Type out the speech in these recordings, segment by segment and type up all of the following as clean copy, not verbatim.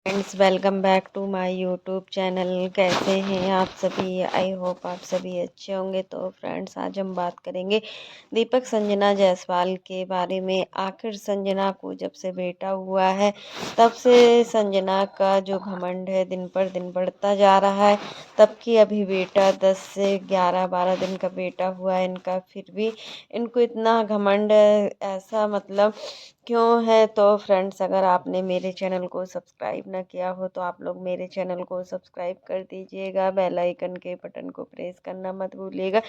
Friends, welcome back to my YouTube channel. कैसे हैं आप सभी? आई होप आप सभी अच्छे होंगे। तो फ्रेंड्स, आज हम बात करेंगे दीपक संजना जायसवाल के बारे में। आखिर संजना को जब से बेटा हुआ है तब से संजना का जो घमंड है दिन पर दिन बढ़ता जा रहा है। तब की अभी बेटा 10 से 11-12 दिन का बेटा हुआ है इनका, फिर भी इनको इतना घमंड ऐसा मतलब क्यों है? तो फ्रेंड्स, अगर आपने मेरे चैनल को सब्सक्राइब ना किया हो तो आप लोग मेरे चैनल को सब्सक्राइब कर दीजिएगा। बेल आइकन के बटन को प्रेस करना मत भूलिएगा,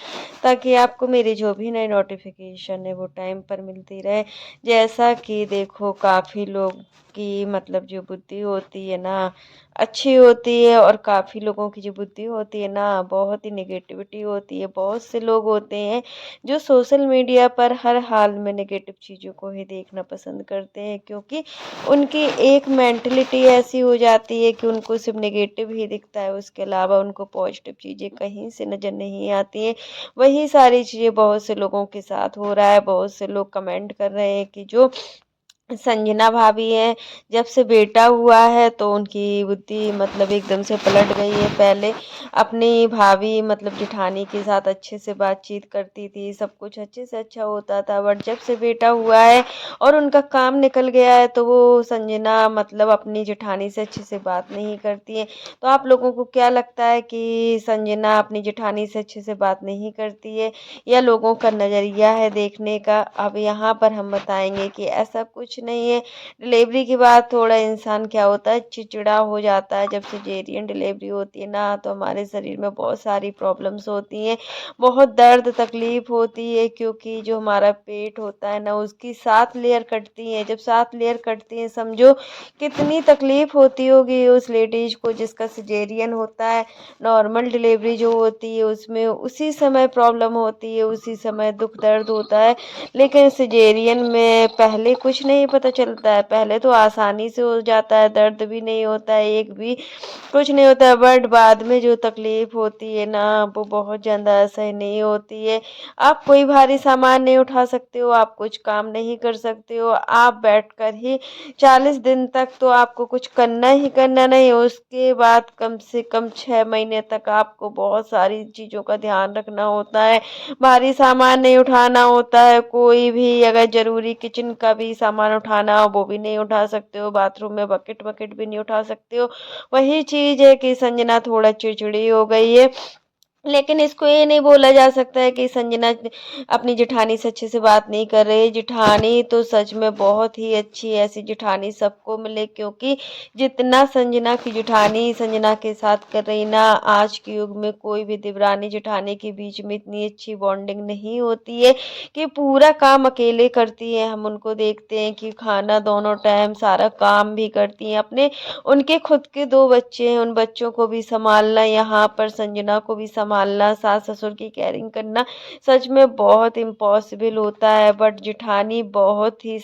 ताकि आपको मेरी जो भी नई नोटिफिकेशन है वो टाइम पर मिलती रहे। जैसा कि देखो, काफ़ी लोग की मतलब जो बुद्धि होती है ना अच्छी होती है, और काफ़ी लोगों की जो बुद्धि होती है ना बहुत ही नेगेटिविटी होती है। बहुत से लोग होते हैं जो सोशल मीडिया पर हर हाल में नेगेटिव चीज़ों को ही देखना पसंद करते हैं, क्योंकि उनकी एक मेंटलिटी ऐसी हो जाती है कि उनको सिर्फ नेगेटिव ही दिखता है, उसके अलावा उनको पॉजिटिव चीज़ें कहीं से नज़र नहीं आती हैं। वही सारी चीज़ें बहुत से लोगों के साथ हो रहा है। बहुत से लोग कमेंट कर रहे हैं कि जो संजना भाभी है, जब से बेटा हुआ है तो उनकी बुद्धि मतलब एकदम से पलट गई है। पहले अपनी भाभी मतलब जेठानी के साथ अच्छे से बातचीत करती थी, सब कुछ अच्छे से अच्छा होता था, बट जब से बेटा हुआ है और उनका काम निकल गया है तो वो संजना मतलब अपनी जेठानी से अच्छे से बात नहीं करती है। तो आप लोगों को क्या लगता है कि संजना अपनी जेठानी से अच्छे से बात नहीं करती है, या लोगों का नज़रिया है देखने का? अब यहाँ पर हम बताएंगे कि ऐसा कुछ नहीं है। डिलीवरी के बाद थोड़ा इंसान क्या होता है, चिड़चिड़ा हो जाता है। जब सिजेरियन डिलीवरी होती है ना तो हमारे शरीर में बहुत सारी प्रॉब्लम्स होती हैं, बहुत दर्द तकलीफ होती है, क्योंकि जो हमारा पेट होता है ना उसकी 7 लेयर कटती हैं। जब 7 लेयर कटती हैं, समझो कितनी तकलीफ होती होगी उस लेडीज को जिसका सिजेरियन होता है। नॉर्मल डिलीवरी जो होती है उसमें उसी समय प्रॉब्लम होती है, उसी समय दुख दर्द होता है, लेकिन सिजेरियन में पहले कुछ नहीं पता चलता है। पहले तो आसानी से हो जाता है, दर्द भी नहीं होता है, एक भी कुछ नहीं होता है, बट बाद में जो तकलीफ होती है ना वो बहुत ज़्यादा सही नहीं होती है। आप कोई भारी सामान नहीं उठा सकते हो, आप कुछ काम नहीं कर सकते हो, आप बैठकर ही 40 दिन तक तो आपको कुछ करना ही करना नहीं। उसके बाद कम से कम 6 महीने तक आपको बहुत सारी चीज़ों का ध्यान रखना होता है, भारी सामान नहीं उठाना होता है। कोई भी अगर ज़रूरी किचन का भी सामान उठाना हो वो भी नहीं उठा सकते हो, बाथरूम में बकेट बकेट भी नहीं उठा सकते हो। वही चीज़ है कि संजना थोड़ा चिड़चिड़ी हो गई है, लेकिन इसको ये नहीं बोला जा सकता है कि संजना अपनी जेठानी से अच्छे से बात नहीं कर रही। जेठानी तो सच में बहुत ही अच्छी है, ऐसी जेठानी सबको मिले, क्योंकि जितना संजना की जेठानी संजना के साथ कर रही ना, आज के युग में कोई भी देवरानी जेठानी के बीच में इतनी अच्छी बॉन्डिंग नहीं होती है कि पूरा काम अकेले करती है। हम उनको देखते हैं कि खाना दोनों टाइम सारा काम भी करती हैं, अपने उनके खुद के 2 बच्चे हैं, उन बच्चों को भी संभालना, यहाँ पर संजना को भी संभालना, सास ससुर की केयरिंग करना सच में बहुत इम्पॉसिबल होता है। बट जेठानी बहुत ही